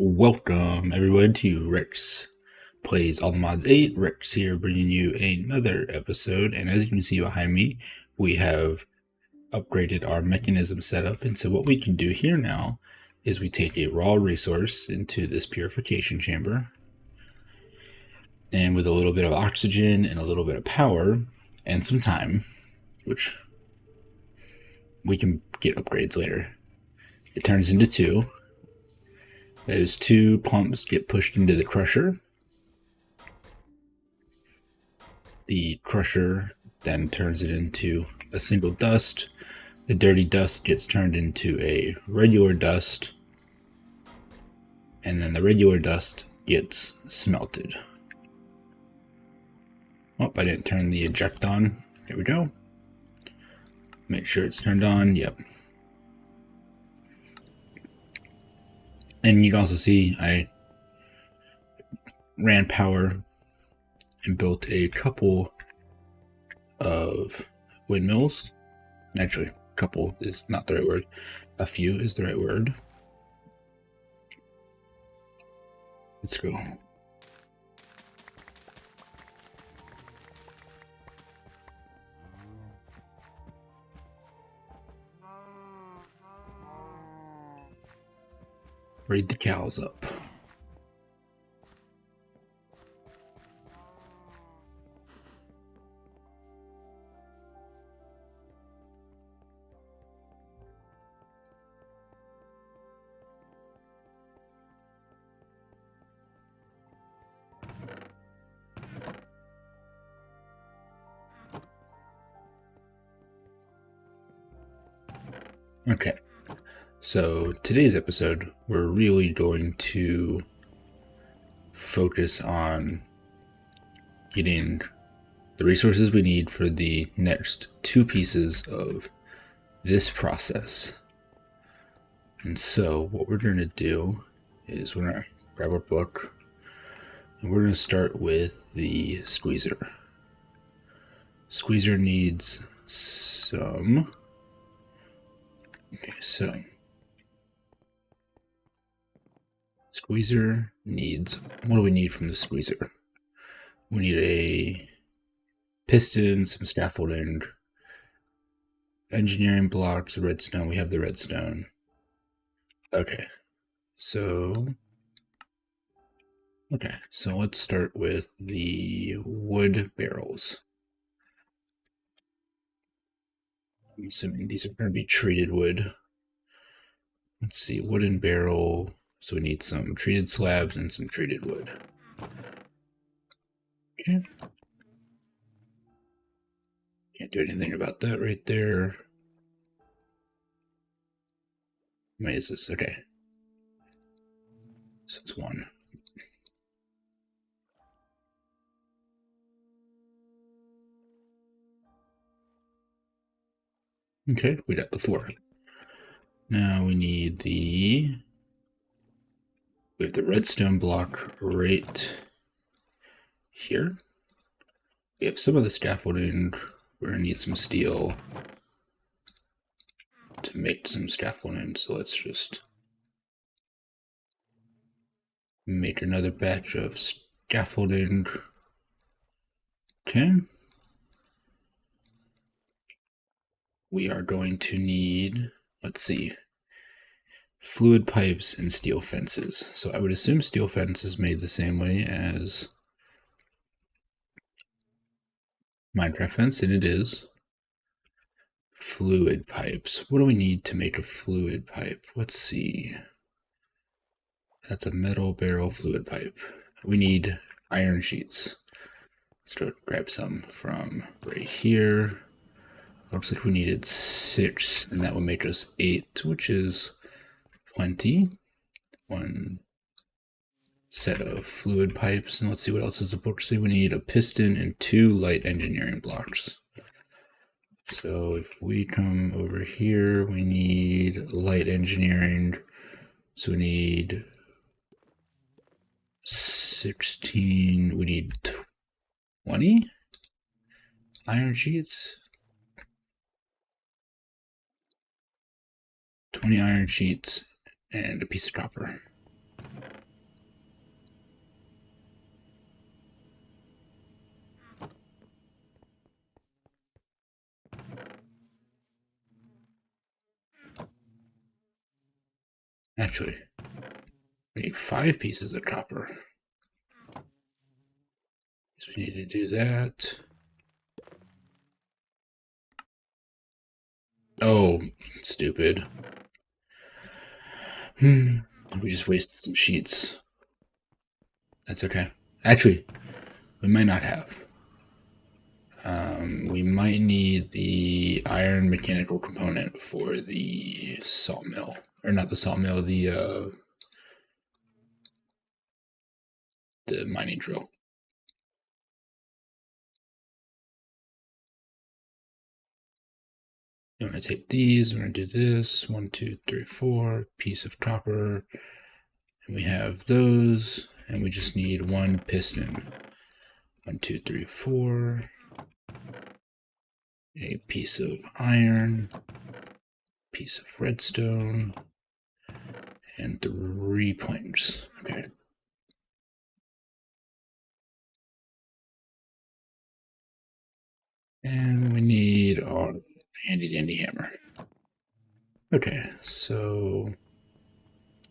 Welcome everyone to Rex Plays All the Mods 8. Rex here bringing you another episode, and as you can see behind me, we have upgraded our mechanism setup. And so what we can do here now is we take a raw resource into this purification chamber, and with a little bit of oxygen and a little bit of power and some time, which we can get upgrades later, it turns into two. Those two clumps get pushed into the crusher. The crusher then turns it into a single dust. The dirty dust gets turned into a regular dust, and then the regular dust gets smelted. Oh, I didn't turn the eject on. Here we go. Make sure it's turned on. Yep. And you can also see I ran power and built a couple of windmills. Actually, couple is not the right word. A few is the right word. Let's go. Raid the cows up. Okay, so today's episode, we're really going to focus on getting the resources we need for the next two pieces of this process. And so what we're going to do is we're going to grab our book and we're going to start with the squeezer. Squeezer needs some... Okay, so squeezer needs, what do we need from the squeezer? We need a piston, some scaffolding, engineering blocks, redstone. We have the redstone. Okay, so let's start with the wood barrels. I'm assuming these are going to be treated wood. Let's see, wooden barrel. So we need some treated slabs and some treated wood. Okay. Can't do anything about that right there. How many is this? Okay. So it's one. Okay, we got the 4. Now we need we have the redstone block right here. We have some of the scaffolding. We're gonna need some steel to make some scaffolding. So let's just make another batch of scaffolding. Okay. We are going to need, let's see, fluid pipes and steel fences. So I would assume steel fence is made the same way as Minecraft fence, and it is. Fluid pipes. What do we need to make a fluid pipe? Let's see. That's a metal barrel fluid pipe. We need iron sheets. Let's grab some from right here. Looks like we needed 6, and that would make us 8, which is plenty. One set of fluid pipes, and let's see what else does the book say. We need a piston and 2 light engineering blocks. So if we come over here, we need light engineering. So we need 16, we need 20 iron sheets. 20 iron sheets and a piece of copper. Actually, we need 5 pieces of copper. So we need to do that. Oh, stupid. We just wasted some sheets. That's okay. Actually, we might not have. We might need the iron mechanical component for the sawmill. Or not the sawmill, the mining drill. I'm going to take these, we're going to do this. 1, 2, 3, 4, piece of copper. And we have those, and we just need 1 piston. 1, 2, 3, 4. A piece of iron, piece of redstone, and 3 planks. Okay. And we need our handy dandy hammer. Okay, so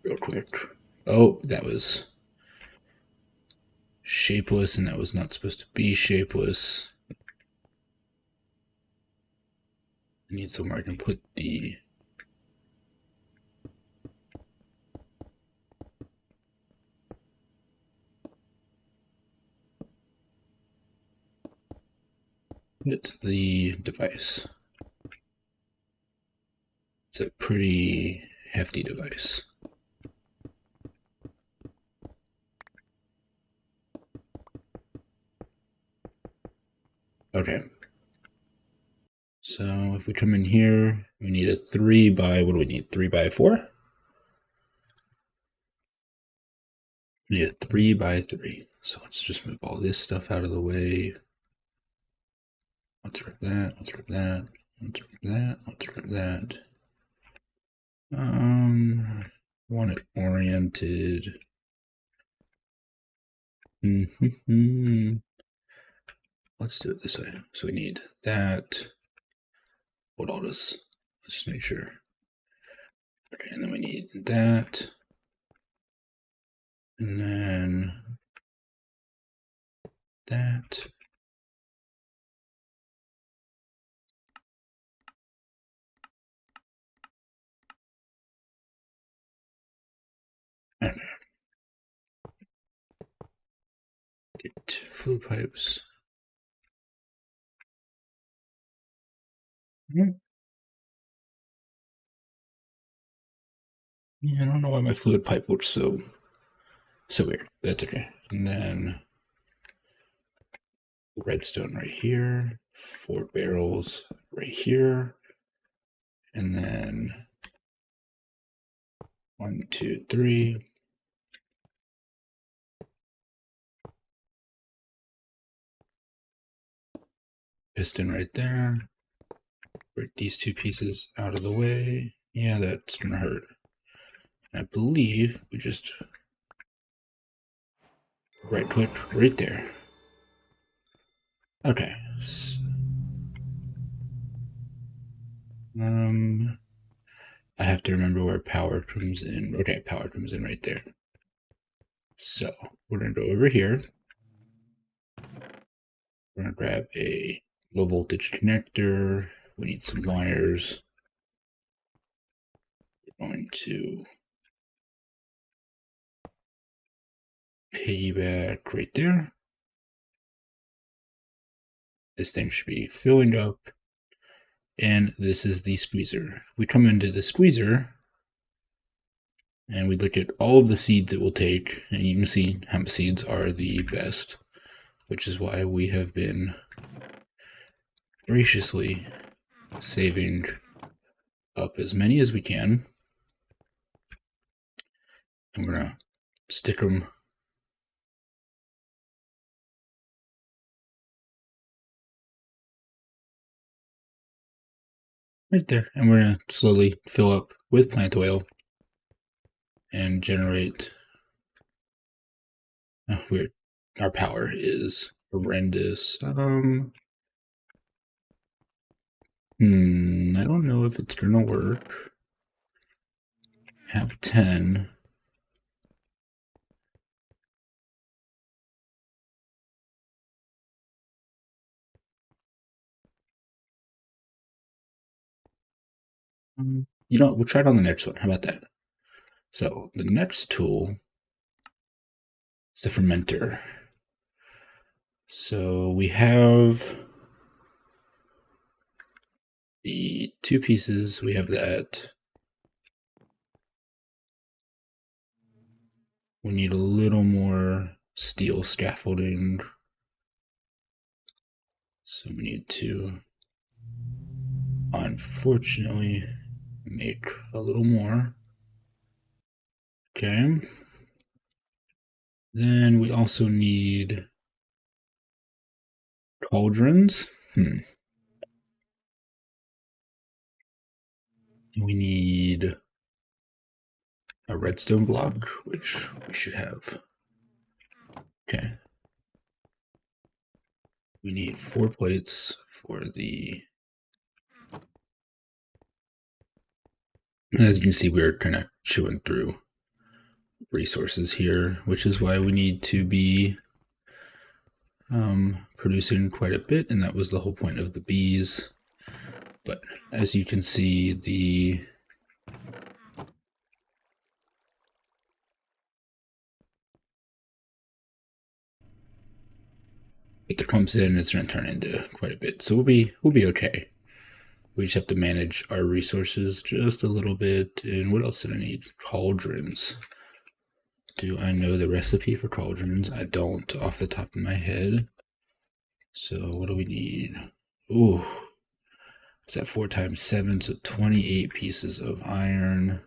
real quick. Oh, that was shapeless, and that was not supposed to be shapeless. I need somewhere I can put the... It's the device. It's a pretty hefty device. Okay. So if we come in here, we need a 3 by, what do we need? 3 by 4? We need a 3 by 3. So let's just move all this stuff out of the way. Let's rip that, let's rip that, let's rip that, let's rip that. Want it oriented. Let's do it this way. So we need that. What all this? Let's just make sure. Okay, and then we need that. And then that. Okay. Get fluid pipes. Yeah, I don't know why my fluid pipe looks so weird. That's okay. And then redstone right here, 4 barrels right here, and then 1, 2, 3. Piston right there. Break these 2 pieces out of the way. Yeah, that's gonna hurt. And I believe we just right click right there. Okay. So, I have to remember where power comes in. Okay, power comes in right there. So we're gonna go over here. We're gonna grab a low voltage connector. We need some wires. We're going to piggyback right there. This thing should be filling up. And this is the squeezer. We come into the squeezer and we look at all of the seeds it will take, and you can see hemp seeds are the best, which is why we have been graciously saving up as many as we can. And we're gonna stick them right there, and we're gonna slowly fill up with plant oil and generate. Oh, weird. Our power is horrendous. I don't know if it's gonna work. have 10. You know what? We'll try it on the next one. How about that? So the next tool is the fermenter. So we have the 2 pieces. We have that. We need a little more steel scaffolding. So we need to, unfortunately, make a little more. Okay. Then we also need cauldrons. We need a redstone block, which we should have. Okay. We need 4 plates for the... As you can see, we're kind of chewing through resources here, which is why we need to be producing quite a bit, and that was the whole point of the bees. But as you can see, the that comes in, it's going to turn into quite a bit. So we'll be okay. We just have to manage our resources just a little bit. And what else did I need? Cauldrons. Do I know the recipe for cauldrons? I don't off the top of my head. So what do we need? Ooh, is that 4 times 7? So 28 pieces of iron.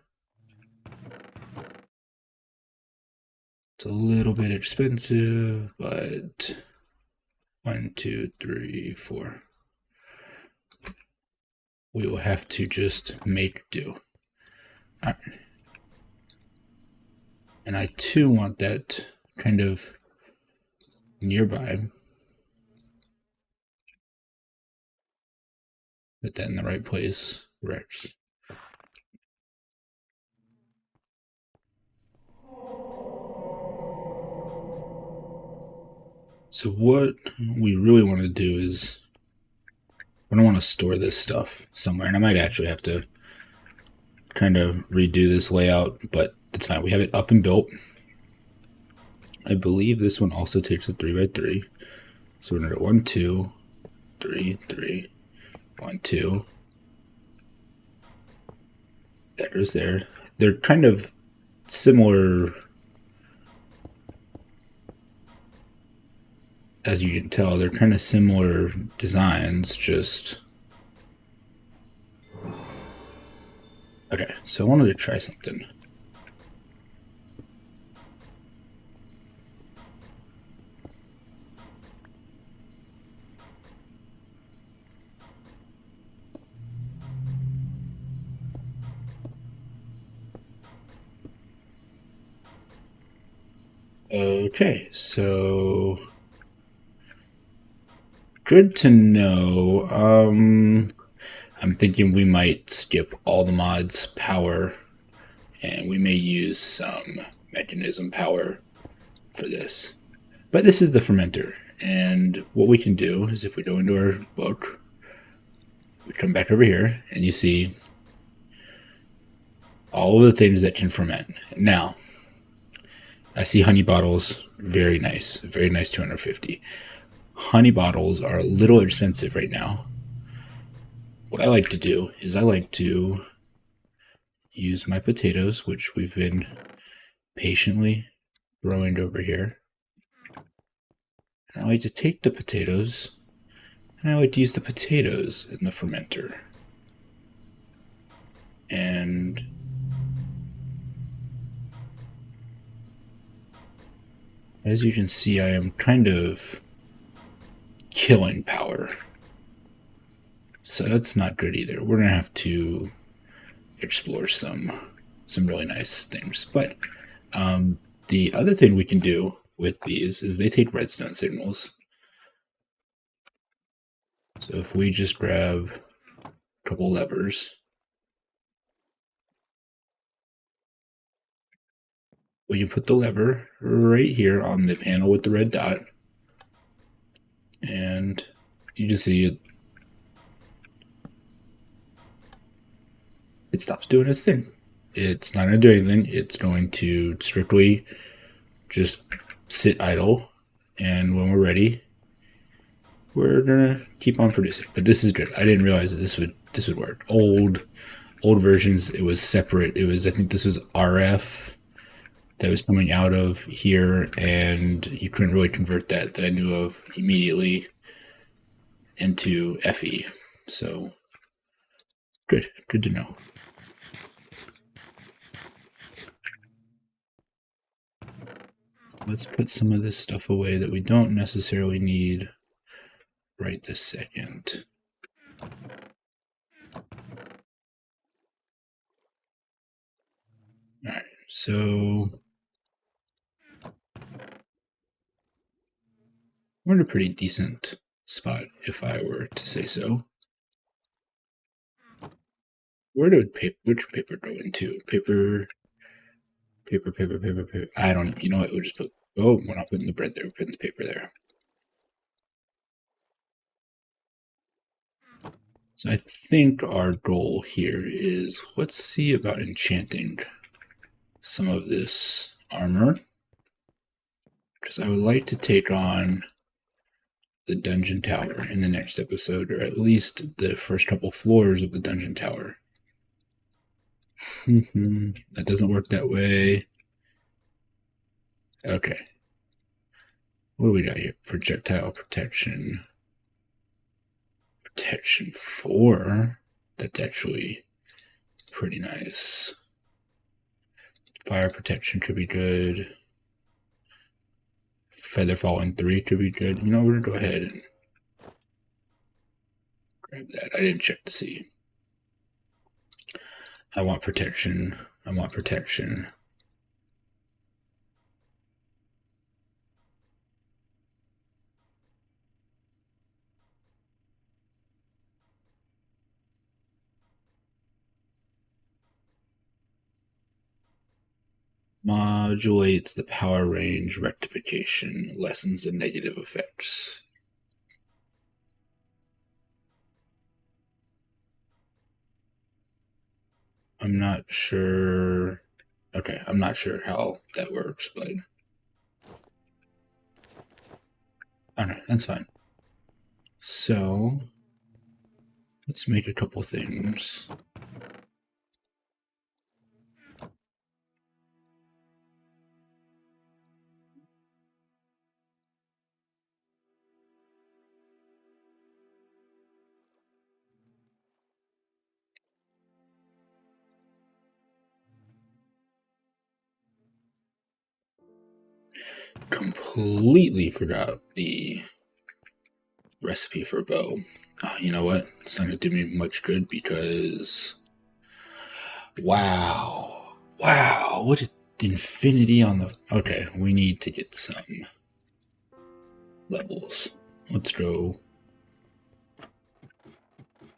It's a little bit expensive, but 1, 2, 3, 4. We will have to just make do. All right. And I too want that kind of nearby. Put that in the right place. Rex. So what we really want to do is we don't want to store this stuff somewhere, and I might actually have to kind of redo this layout, but it's fine. We have it up and built. I believe this one also takes a 3x3. So we're gonna go 1, 2, 3, 3, 1, 2. There's there. They're kind of similar, as you can tell. They're kind of similar designs, just... Okay, so I wanted to try something. Okay, so good to know. I'm thinking we might skip all the mods power, and we may use some Mekanism power for this. But this is the fermenter, and what we can do is if we go into our book, we come back over here, and you see all of the things that can ferment. Now, I see honey bottles, very nice 250. Honey bottles are a little expensive right now. What I like to do is I like to use my potatoes, which we've been patiently growing over here. And I like to take the potatoes, and I like to use the potatoes in the fermenter. And as you can see, I am kind of killing power. So that's not good either. We're going to have to explore some really nice things. But the other thing we can do with these is they take redstone signals. So if we just grab a couple levers, Well, you put the lever right here on the panel with the red dot, and you just see it. It stops doing its thing. It's not going to do anything. It's going to strictly just sit idle, and when we're ready, we're gonna keep on producing. But this is good. I didn't realize that this would work. Old versions, it was separate. It was, I think this was RF that was coming out of here, and you couldn't really convert that I knew of immediately into FE. So good to know. Let's put some of this stuff away that we don't necessarily need right this second. All right, so we're in a pretty decent spot, if I were to say so. Where did which paper go into? Paper. I don't. You know what? We'll just put. Oh, we're not putting the bread there. We're putting the paper there. So I think our goal here is, let's see about enchanting some of this armor, because I would like to take on the dungeon tower in the next episode, or at least the first couple floors of the dungeon tower. That doesn't work that way. Okay. What do we got here? Projectile protection. Protection 4. That's actually pretty nice. Fire protection could be good. Feather falling 3 could be good. You know, we're gonna go ahead and grab that. I didn't check to see. I want protection. I want protection. Modulates the power range rectification, lessens the negative effects. I'm not sure. Okay, I'm not sure how that works, but alright, that's fine. So let's make a couple things. Completely forgot the recipe for bow. You know what? It's not gonna do me much good because wow, what an infinity on the. Okay, we need to get some levels. Let's go.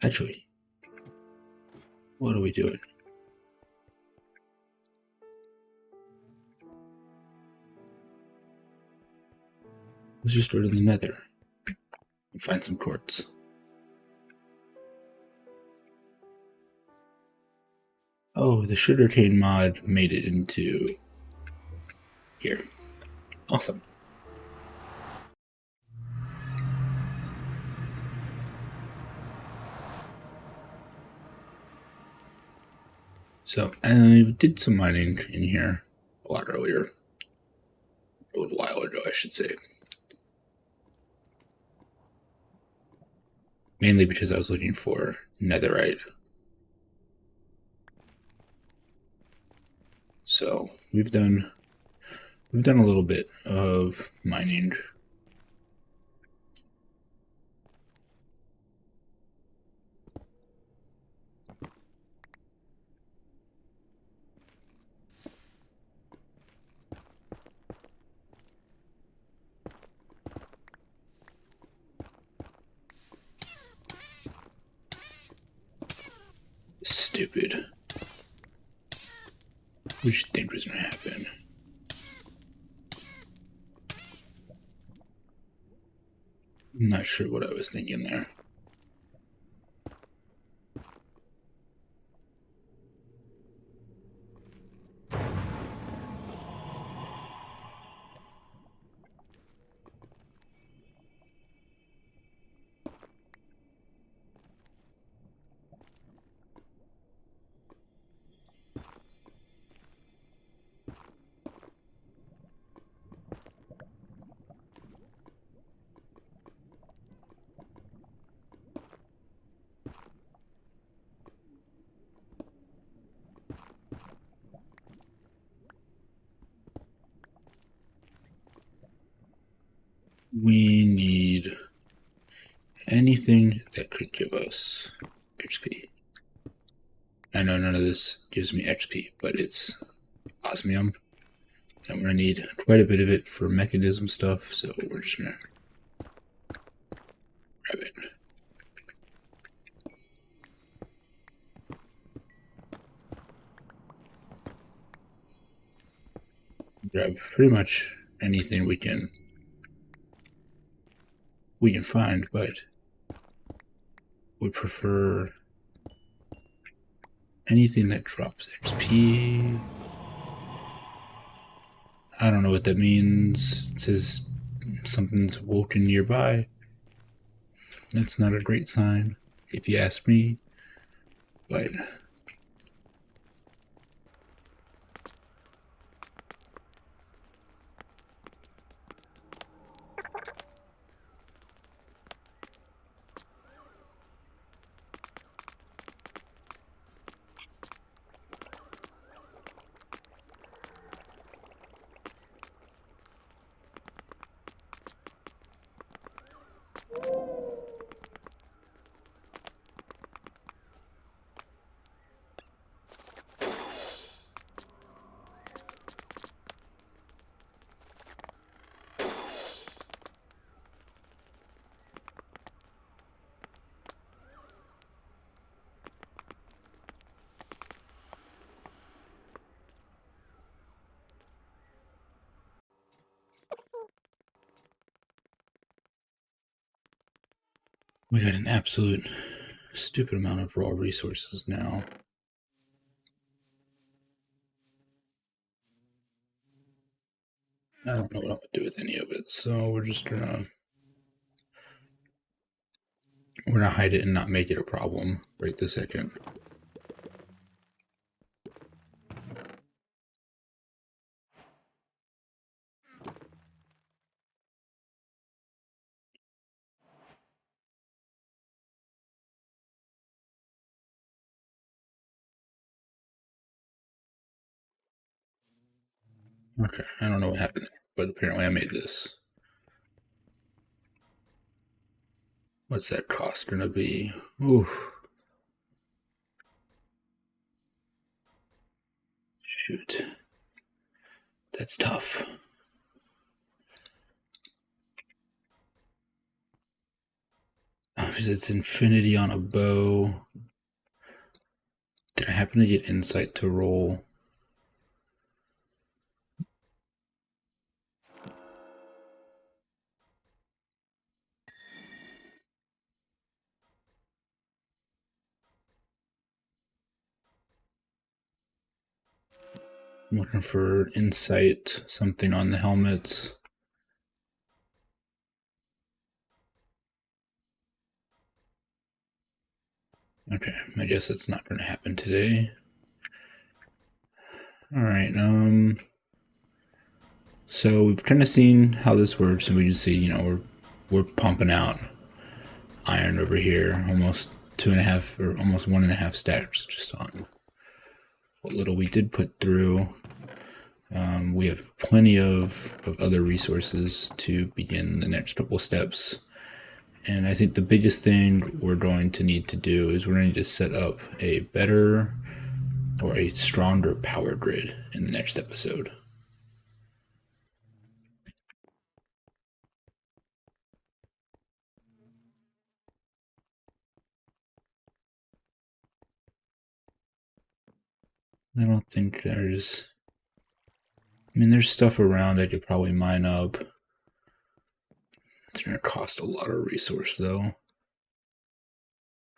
Actually, what are we doing? Let's just go to the nether and find some quartz. Oh, the sugarcane mod made it into here. Awesome. So I did some mining in here a lot earlier. A little while ago, I should say. Mainly because I was looking for netherite. So we've done a little bit of mining. Stupid. What did you think was gonna happen? I'm not sure what I was thinking there. We need anything that could give us XP. I know none of this gives me XP, but it's osmium. And we're going to need quite a bit of it for mechanism stuff, so we're just going to grab it. Grab pretty much anything we can find, but would prefer anything that drops XP. I don't know what that means. It says something's woken nearby. That's not a great sign, if you ask me. But we got an absolute stupid amount of raw resources now. I don't know what I'm going to do with any of it, so we're just gonna hide it and not make it a problem right this second. Okay, I don't know what happened, but apparently I made this. What's that cost gonna be? Oof. Shoot. That's tough. It's infinity on a bow. Did I happen to get insight to roll? I'm looking for insight, something on the helmets. Okay, I guess it's not going to happen today. All right. So we've kind of seen how this works, and we can see, we're pumping out iron over here, almost 2.5 or almost 1.5 stacks just on what little we did put through. We have plenty of other resources to begin the next couple steps. And I think the biggest thing we're going to need to do is we're going to need to set up a better or a stronger power grid in the next episode. I don't think there's... I mean, there's stuff around I could probably mine up. It's going to cost a lot of resource though,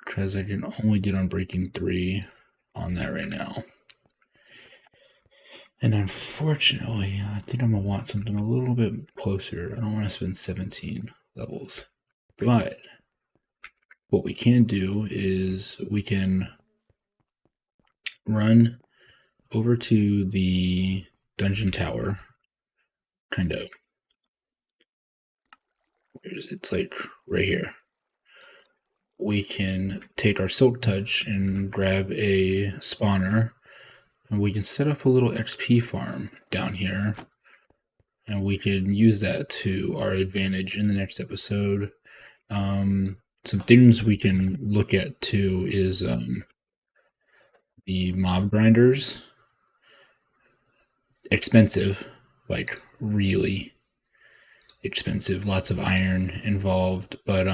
because I can only get Unbreaking 3 on that right now. And unfortunately, I think I'm going to want something a little bit closer. I don't want to spend 17 levels. But what we can do is we can run over to the dungeon tower, kind of. It's like right here. We can take our Silk Touch and grab a spawner, and we can set up a little XP farm down here, and we can use that to our advantage in the next episode. Some things we can look at too is the mob grinders. Expensive, like really expensive, lots of iron involved, but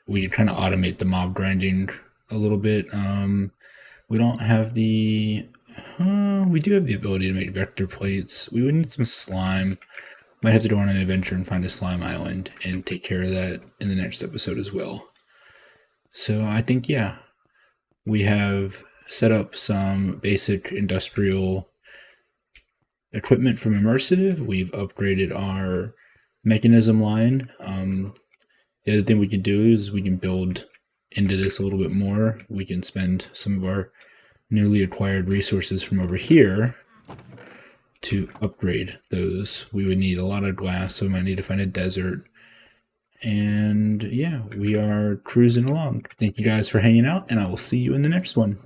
we can kind of automate the mob grinding a little bit. We don't have the we do have the ability to make vector plates. We would need some slime. Might have to go on an adventure and find a slime island and take care of that in the next episode as well. So I think, yeah, we have set up some basic industrial equipment from Immersive. We've upgraded our Mekanism line. The other thing we can do is we can build into this a little bit more. We can spend some of our newly acquired resources from over here to upgrade those. We would need a lot of glass, so we might need to find a desert. And yeah, we are cruising along. Thank you guys for hanging out, and I will see you in the next one.